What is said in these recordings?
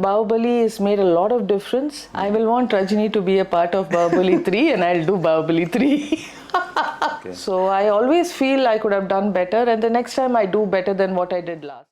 Bahubali has made a lot of difference. I will want Rajini to be a part of Bahubali 3 and I'll do Bahubali 3. Okay. So I always feel I could have done better, and the next time I do better than what I did last.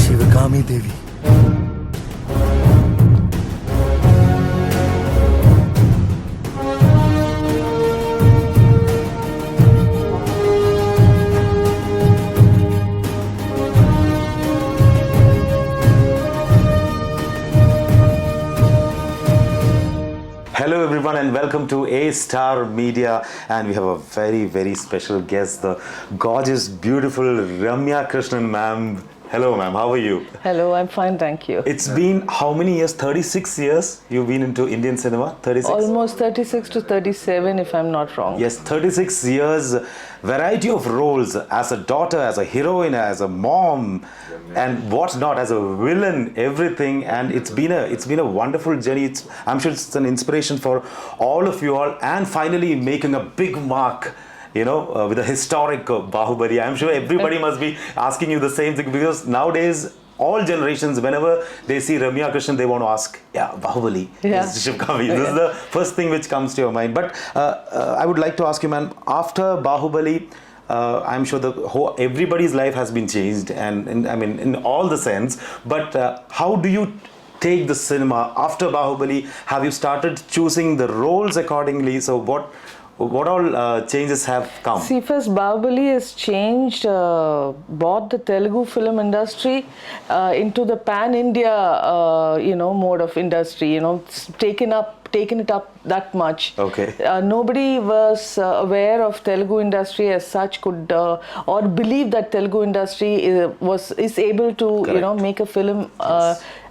Shivagami Devi. Hello everyone and welcome to A-Star Media, and we have a very special guest, the gorgeous, beautiful Ramya Krishnan ma'am. Hello ma'am, how are you? Hello, I'm fine, thank you. It's been how many years? 36 years you've been into Indian cinema? 36? Almost 36 to 37 if I'm not wrong. Yes, 36 years, variety of roles as a daughter, as a heroine, as a mom, and what not, as a villain, everything. And it's been a wonderful journey. I'm sure it's an inspiration for all of you all, and finally making a big mark, with a historic Bahubali. I'm sure everybody must be asking you the same thing, because nowadays all generations, whenever they see Ramya Krishnan, they want to ask, Bahubali. Yeah. This is the first thing which comes to your mind. But I would like to ask you, man, after Bahubali, I'm sure everybody's life has been changed, and in all the sense. But how do you take the cinema after Bahubali? Have you started choosing the roles accordingly? So what all changes have come? See, first, Bahubali has changed, brought the Telugu film industry into the pan-India, mode of industry. Taken it up that much. Okay. Nobody was aware of Telugu industry as such, could or believe that Telugu industry is able to Correct. make a film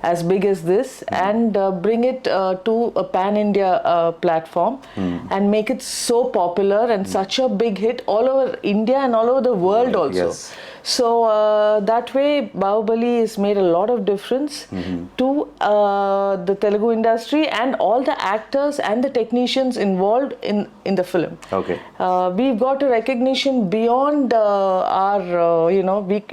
as big as this and bring it to a pan-India platform and make it so popular and such a big hit all over India and all over the world also. Yes. So that way Bahubali has made a lot of difference to the Telugu industry and all the actors and the technicians involved in the film. Okay. We've got a recognition beyond our, we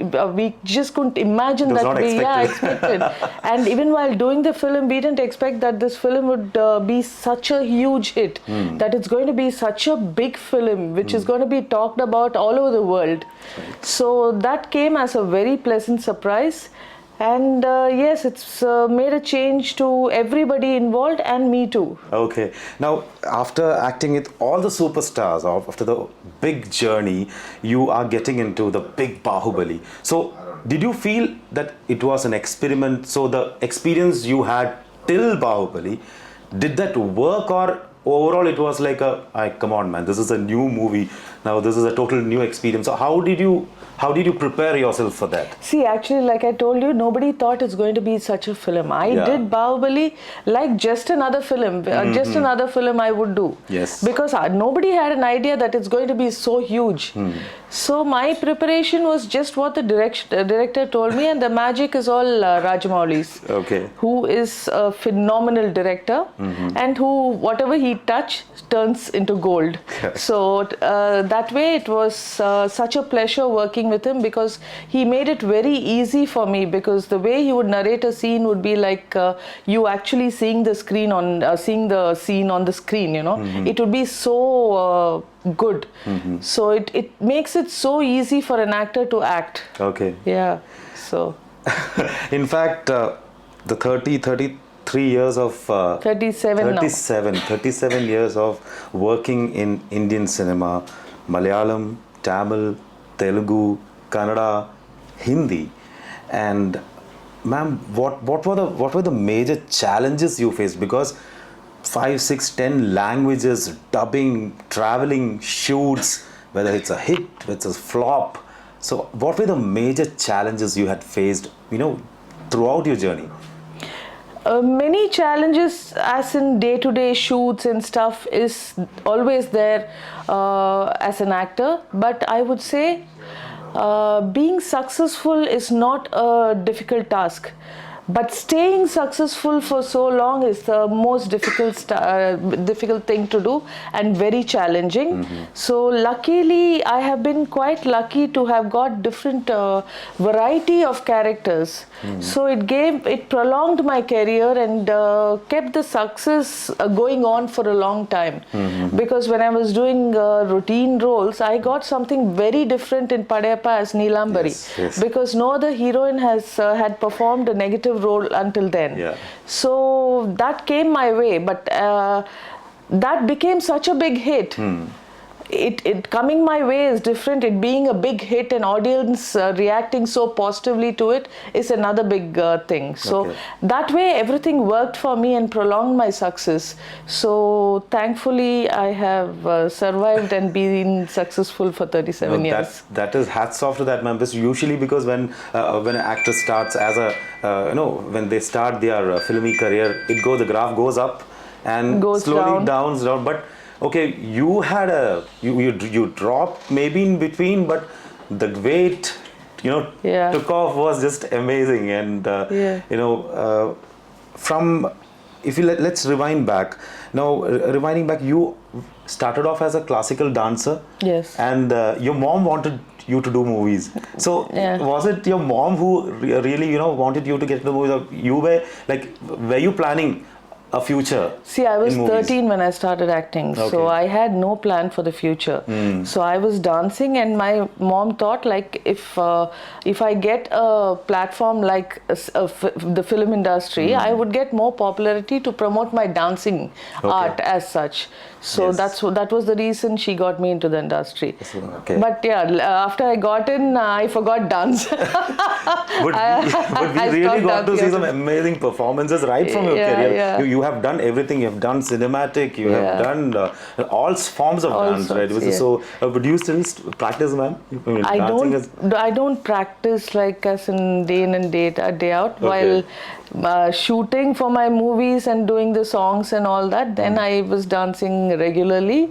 just couldn't imagine that we expected. And even while doing the film, we didn't expect that this film would be such a huge hit, that it's going to be such a big film which is going to be talked about all over the world. Right. So that came as a very pleasant surprise, and yes, it's made a change to everybody involved and me too. Okay. Now, after acting with all the superstars, after the big journey, you are getting into the big Bahubali. So, did you feel that it was an experiment? So, the experience you had till Bahubali, did that work, or overall it was like come on man, this is a new movie, now this is a total new experience? So how did you prepare yourself for that? See, actually, like I told you, nobody thought it's going to be such a film. I did Bahubali like just another film, just another film I would do. Yes. Because nobody had an idea that it's going to be so huge. So my preparation was just what the director told me, and the magic is all Rajamouli's. Okay. Who is a phenomenal director, and who whatever he touch turns into gold. So that way it was such a pleasure working with him, because he made it very easy for me, because the way he would narrate a scene would be like you actually seeing the scene seeing the scene on the screen, it would be so good. So it makes it so easy for an actor to act. Okay. Yeah. So in fact, the 33 years of 37 years of working in Indian cinema, Malayalam, Tamil, Telugu, Kannada, Hindi, and ma'am, what were the major challenges you faced? Because 5, 6, 10 languages, dubbing, traveling, shoots, whether it's a hit, whether it's a flop. So what were the major challenges you had faced, throughout your journey? Many challenges, as in day-to-day shoots and stuff, is always there as an actor. But I would say being successful is not a difficult task. But staying successful for so long is the most difficult thing to do and very challenging. So luckily, I have been quite lucky to have got different variety of characters. So it prolonged my career and kept the success going on for a long time. Because when I was doing routine roles, I got something very different in Padayappa as Neelambari. Because no other heroine has had performed a negative role until then. So that came my way, but that became such a big hit. It coming my way is different. It being a big hit and audience reacting so positively to it is another big thing. So that way everything worked for me and prolonged my success. So thankfully I have survived and been successful for 37 years. That is hats off to that, ma'am. Usually because when an actor starts as a when they start their filmy career, the graph goes up and goes slowly down. But okay, you had you dropped maybe in between, but the weight took off was just amazing. And from if you let's rewind back now, rewinding back, you started off as a classical dancer. Yes. And your mom wanted you to do movies. So was it your mom who really wanted you to get into movies, or were you planning a future? See, I was 13 when I started acting, so I had no plan for the future. So I was dancing, and my mom thought if I get a platform like the film industry, I would get more popularity to promote my dancing art as such. So that was the reason she got me into the industry. But after I got in, I forgot dance. but we really got to see some amazing performances right from your career. You have done everything. You have done cinematic. You have done all forms of dance, right? So, but do you still practice, ma'am? I don't practice as in day in and day out. While shooting for my movies and doing the songs and all that, then I was dancing regularly.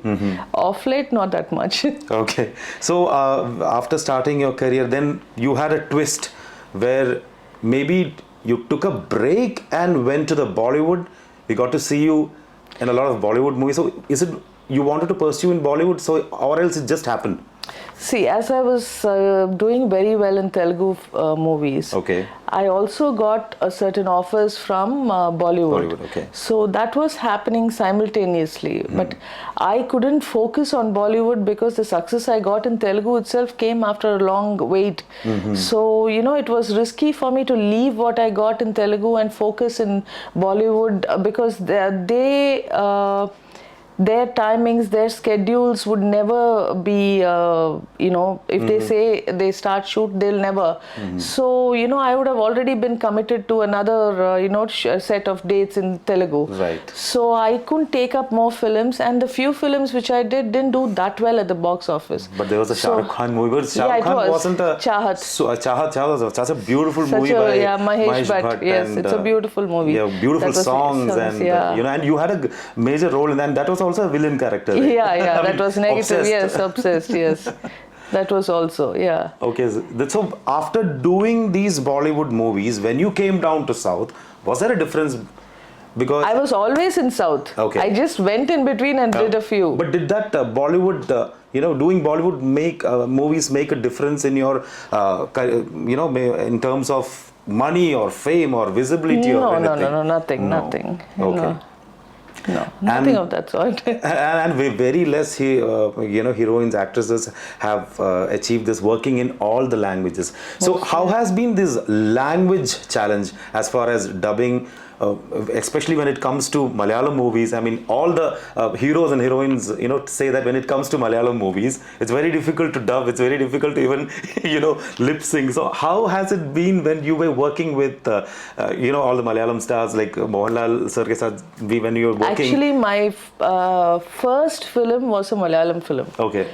Off late, not that much. Okay. So after starting your career, then you had a twist where maybe you took a break and went to the Bollywood. We got to see you in a lot of Bollywood movies. So is it you wanted to pursue in Bollywood, or else it just happened? See, as I was doing very well in Telugu movies, I also got certain offers from Bollywood. So that was happening simultaneously. But I couldn't focus on Bollywood because the success I got in Telugu itself came after a long wait. So, it was risky for me to leave what I got in Telugu and focus in Bollywood because their timings, their schedules would never be, if they say they start shoot, they'll never. So, I would have already been committed to another, set of dates in Telugu. Right. So, I couldn't take up more films, and the few films which I didn't do that well at the box office. But there was a Shah Rukh Khan movie, but Shah Rukh Khan wasn't a... Chahat. Chahat was such a beautiful movie by Mahesh Bhatt. Yes, it's a beautiful movie. Yeah, beautiful songs, and and you had a major role in that. And that was also a villain character. Right? That was negative. Obsessed. Yes, obsessed. Yes, that was also Okay, so after doing these Bollywood movies, when you came down to South, was there a difference? Because I was always in South. I just went in between and did a few. But did that Bollywood, doing Bollywood movies make a difference in your, in terms of money or fame or visibility or anything? No, nothing. Okay. No, nothing of that sort. and very less, heroines, actresses have achieved this working in all the languages. So how has been this language challenge as far as dubbing, especially when it comes to Malayalam movies? I mean, all the heroes and heroines, say that when it comes to Malayalam movies, it's very difficult to dub. It's very difficult to even, lip sync. So how has it been when you were working with, all the Malayalam stars like Mohanlal sir ke saath, when you were working? Actually, my first film was a Malayalam film. Okay.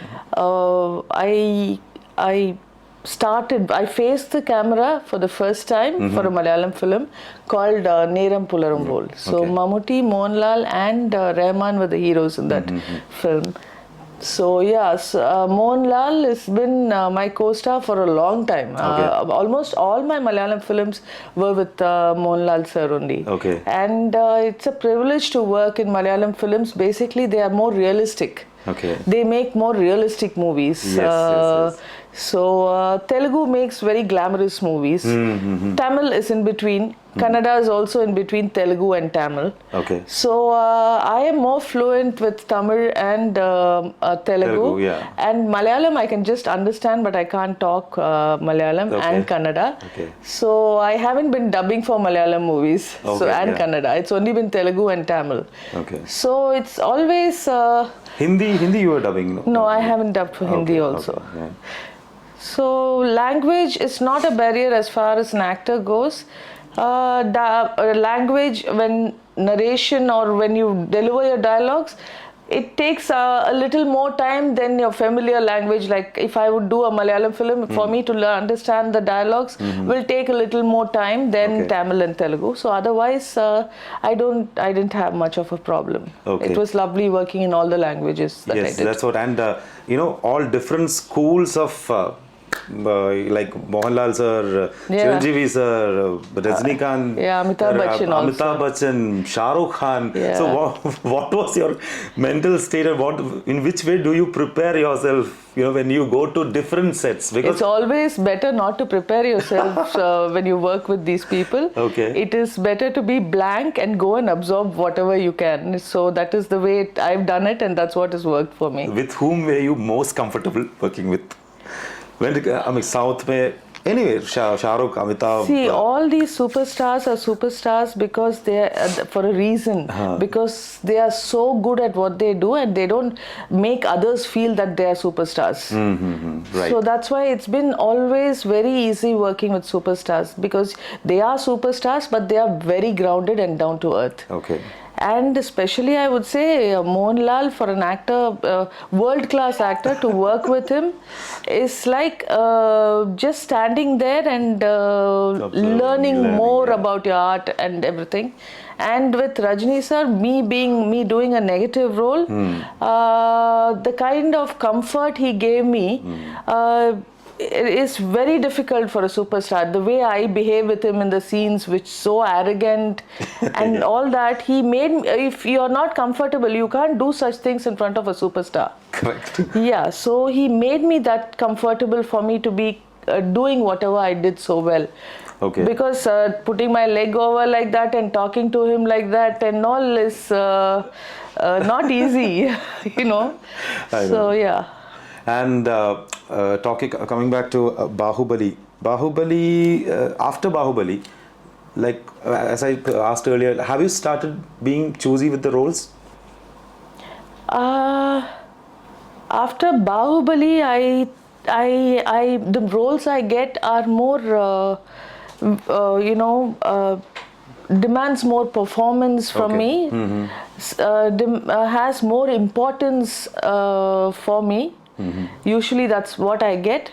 I faced the camera for the first time for a Malayalam film called Neram Pularumbol. So Mammootty, Mohanlal and Rahman were the heroes in that film. So yes, Mohanlal has been my co-star for a long time. Almost all my Malayalam films were with Mohanlal sir only. Okay. And it's a privilege to work in Malayalam films. Basically, they are more realistic. Okay. They make more realistic movies. Yes. So Telugu makes very glamorous movies. Tamil is in between. Kannada is also in between Telugu and Tamil. Okay. So I am more fluent with Tamil and Telugu. And Malayalam I can just understand, but I can't talk Malayalam and Kannada. Okay. So I haven't been dubbing for Malayalam movies and Kannada. It's only been Telugu and Tamil. Okay. So it's always Hindi you were dubbing? No, I haven't dubbed for Hindi also. Okay. Yeah. So language is not a barrier as far as an actor goes. Language, when narration or when you deliver your dialogues, it takes a little more time than your familiar language. Like if I would do a Malayalam film, for me to understand the dialogues will take a little more time than Tamil and Telugu. So otherwise, I didn't have much of a problem. Okay. It was lovely working in all the languages that I did. Yes, that's what. And all different schools of like Mohanlal sir, Chiranjeevi sir, Rajinikanth, Amitabh Bachchan, Shah Rukh Khan. So what was your mental state, and in which way do you prepare yourself, when you go to different sets? Because it's always better not to prepare yourself when you work with these people. Okay. It is better to be blank and go and absorb whatever you can. So that is the way I've done it, and that's what has worked for me. With whom were you most comfortable working with? South mein, anyway, Shah Rukh, Amitabh. See, all these superstars are superstars because they are for a reason. Because they are so good at what they do, and they don't make others feel that they are superstars. Right. So that's why it's been always very easy working with superstars, because they are superstars, but they are very grounded and down to earth. Okay. And especially I would say Mohanlal, for an actor, world-class actor, to work with him is like just standing there and learning more about your art and everything. And with Rajni sir, me doing a negative role, the kind of comfort he gave me, it is very difficult for a superstar. The way I behave with him in the scenes, which so arrogant and all that, he made me, if you're not comfortable, you can't do such things in front of a superstar. Correct. Yeah, so he made me that comfortable for me to be doing whatever I did so well. Okay. Because putting my leg over like that and talking to him like that and all is not easy, So yeah. And coming back to Bahubali, after Bahubali, like as I asked earlier, have you started being choosy with the roles? After Bahubali, the roles I get are more, demands more performance from me, has more importance for me. Usually that's what I get.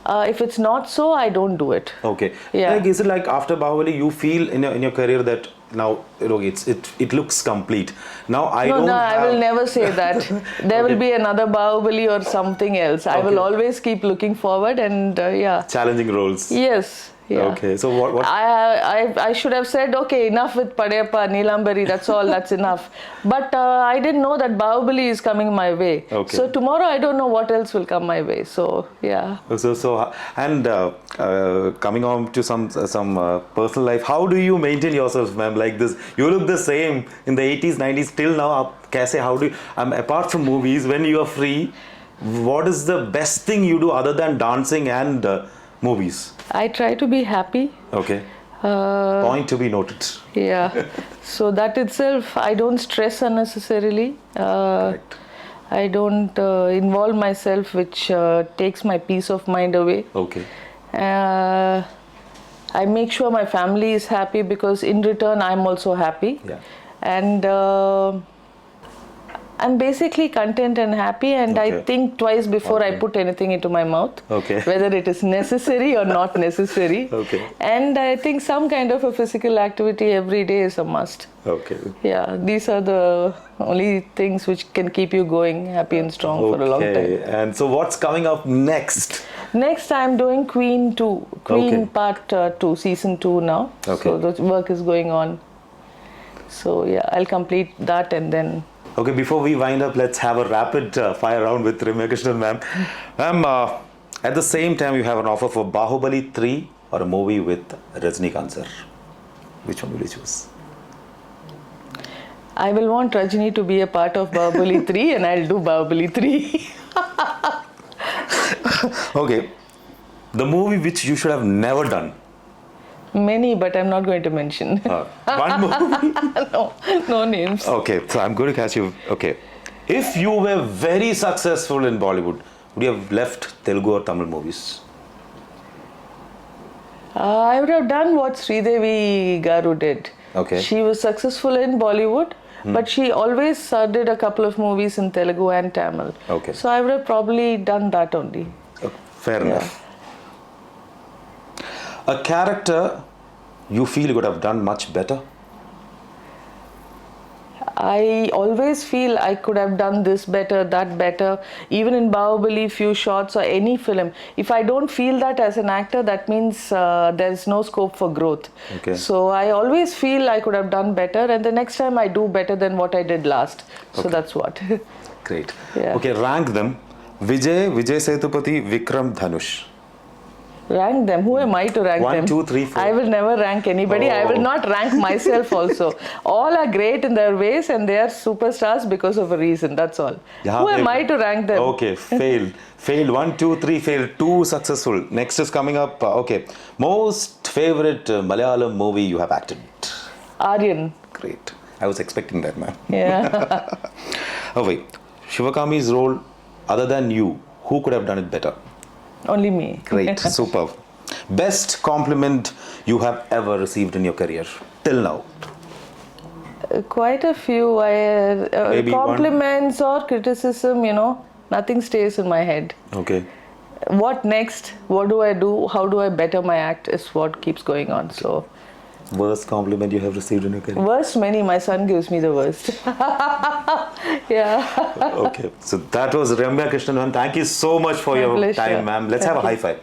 If it's not so, I don't do it. Okay. Yeah. Like, is it like after Bahubali you feel in your career that now it looks complete? Now I will never say that. There will be another Bahubali or something else. I will always keep looking forward and challenging roles. Yes. Yeah. Okay, so what? I should have said, okay, enough with Padayappa, Neelambari, that's all, that's enough. But I didn't know that Bahubali is coming my way. Okay. So tomorrow I don't know what else will come my way. So yeah. So and coming on to some personal life, how do you maintain yourself, ma'am, like this? You look the same in the 80s, 90s, till now. How do you, apart from movies, when you are free, what is the best thing you do other than dancing and movies? I try to be happy. Okay. Point to be noted. Yeah. So that itself, I don't stress unnecessarily. Correct. I don't involve myself, which takes my peace of mind away. Okay. I make sure my family is happy, because in return I'm also happy. Yeah. And I'm basically content and happy, and I Okay. think twice before I put anything into my mouth, Okay. whether it is necessary or not necessary. Okay. And I think some kind of a physical activity every day is a must. Okay. Yeah, these are the only things which can keep you going happy and strong for a long time. Okay. And so what's coming up next? Next, I'm doing Queen 2, Queen Okay. Part 2, Season 2 now. Okay. So the work is going on. So yeah, I'll complete that and then. Okay, before we wind up, let's have a rapid fire round with Ramya Krishnan, ma'am. Ma'am, at the same time, you have an offer for Bahubali 3 or a movie with Rajinikanth sir. Which one will you choose? I will want Rajini to be a part of Bahubali 3 and I'll do Bahubali 3. Okay, the movie which you should have never done. Many, but I'm not going to mention. One movie. No names. Okay, so I'm going to catch you. Okay, if you were very successful in Bollywood, would you have left Telugu or Tamil movies? I would have done what Sridevi Garu did. Okay. She was successful in Bollywood, but she always did a couple of movies in Telugu and Tamil. Okay. So I would have probably done that only. Fair enough. A character you feel you could have done much better? I always feel I could have done this better, that better. Even in Bahubali, few shots or any film. If I don't feel that as an actor, that means there's no scope for growth. Okay. So I always feel I could have done better, and the next time I do better than what I did last. So that's what. Great. Yeah. Okay, rank them. Vijay Sethupathi, Vikram, Dhanush. Rank them. Who am I to rank them? 1, 2, 3, 4. I will never rank anybody. I will not rank myself also. All are great in their ways and they are superstars because of a reason. That's all. Yeah, Who am I to rank them? Okay, failed. Failed. 1, 2, 3, failed. 2 successful. Next is coming up. Okay. Most favorite Malayalam movie you have acted? Aryan. Great. I was expecting that, man. Yeah. Oh, wait. Shivakami's role, other than you, who could have done it better? Only me. Great. Superb. Best compliment you have ever received in your career till now? Quite a few. Maybe compliments or criticism, nothing stays in my head. Okay. What next? What do I do? How do I better my act is what keeps going on. So, Worst compliment you have received in your career? worst many. My son gives me the worst. Yeah. Okay. So that was Ramya Krishnan, ma'am. Thank you so much for My your pleasure. time, ma'am. Let's have a high five.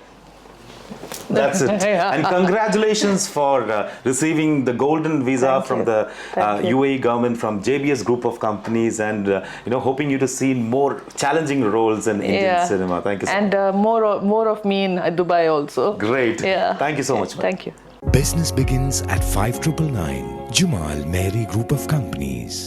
That's it. Yeah. And congratulations for receiving the golden visa Thank from you. the Thank you. UAE government, from JBS group of companies, and hoping you to see more challenging roles in Indian cinema. Thank you so much. And more of me in Dubai also. Great. Yeah. Thank you so much, ma'am. Thank you. Business begins at 5999. Jumal Mary Group of Companies.